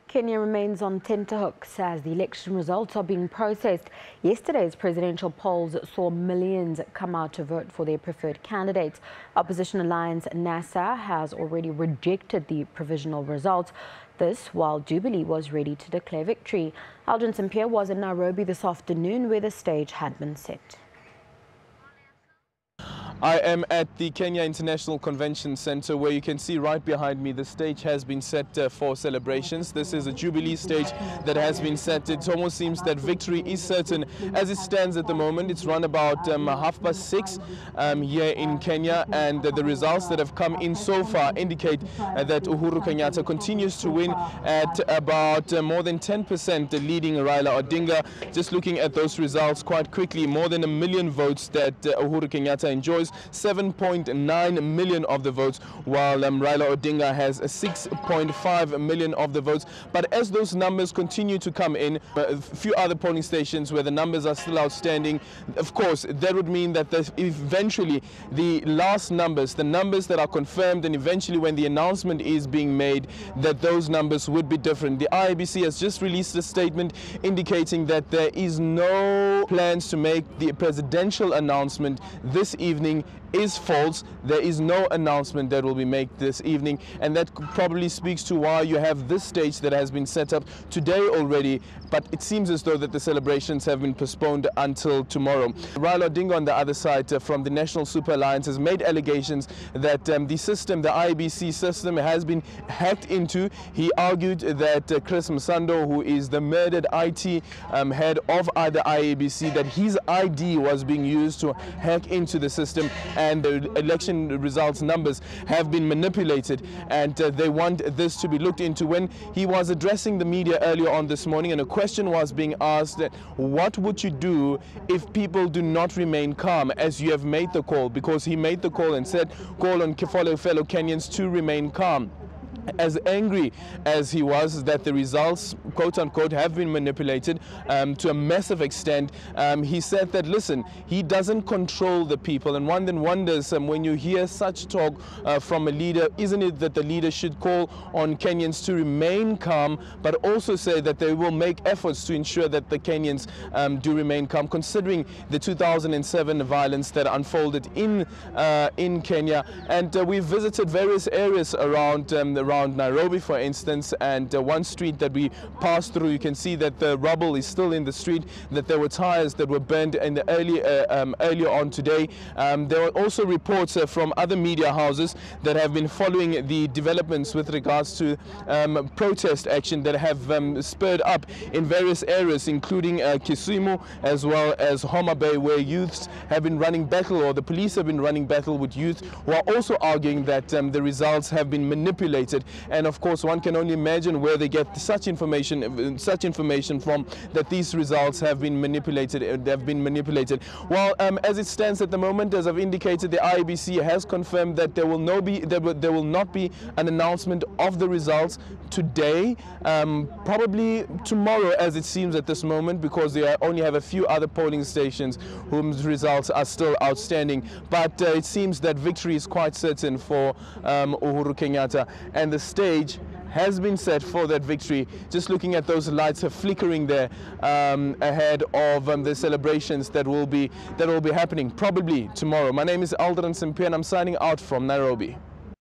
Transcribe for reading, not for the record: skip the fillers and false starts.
Kenya remains on tenterhooks as the election results are being processed. Yesterday's presidential polls saw millions come out to vote for their preferred candidates. Opposition alliance NASA has already rejected the provisional results. This while Jubilee was ready to declare victory. Aldrin Sampear was in Nairobi this afternoon where the stage had been set. I am at the Kenya International Convention Center, where you can see right behind me the stage has been set for celebrations. This is a Jubilee stage that has been set. It almost seems that victory is certain as it stands at the moment. It's run about 6:30 here in Kenya, and the results that have come in so far indicate that Uhuru Kenyatta continues to win at about more than 10%, leading Raila Odinga. Just looking at those results quite quickly, more than 1 million votes that Uhuru Kenyatta enjoys. 7.9 million of the votes, while Raila Odinga has 6.5 million of the votes. But as those numbers continue to come in, a few other polling stations where the numbers are still outstanding, of course, that would mean that eventually the last numbers, the numbers that are confirmed, and eventually when the announcement is being made, that those numbers would be different. The IABC has just released a statement indicating that there is no plans to make the presidential announcement this evening is false. There is no announcement that will be made this evening, and that probably speaks to why you have this stage that has been set up today already, but it seems as though that the celebrations have been postponed until tomorrow. Raila Odinga on the other side from the National Super Alliance has made allegations that the system, the IBC system, has been hacked into. He argued that Chris Msando, who is the murdered IT head of the IABC, that his ID was being used to hack into the system, and the election results numbers have been manipulated, and they want this to be looked into. When he was addressing the media earlier on this morning, and a question was being asked that what would you do if people do not remain calm as you have made the call, because he made the call and said call on fellow Kenyans to remain calm. As angry as he was that the results, quote unquote, have been manipulated to a massive extent, he said that, listen, he doesn't control the people. And one then wonders, when you hear such talk from a leader, isn't it that the leader should call on Kenyans to remain calm, but also say that they will make efforts to ensure that the Kenyans do remain calm, considering the 2007 violence that unfolded in Kenya. And we visited various areas around Nairobi, for instance, and one street that we passed through, you can see that the rubble is still in the street, that there were tires that were burned in the earlier on today. There were also reports from other media houses that have been following the developments with regards to protest action that have spurred up in various areas, including Kisumu as well as Homa Bay, where youths have been running battle, or the police have been running battle with youth who are also arguing that the results have been manipulated. And of course, one can only imagine where they get such information from, that these results have been manipulated. Well, as it stands at the moment, as I've indicated, the IABC has confirmed that there will not be an announcement of the results today, probably tomorrow, as it seems at this moment, because they only have a few other polling stations whose results are still outstanding. But it seems that victory is quite certain for Uhuru Kenyatta, and the stage has been set for that victory. Just looking at those lights are flickering there ahead of the celebrations that will be happening probably tomorrow. My name is Aldrin Sampear, and I'm signing out from Nairobi.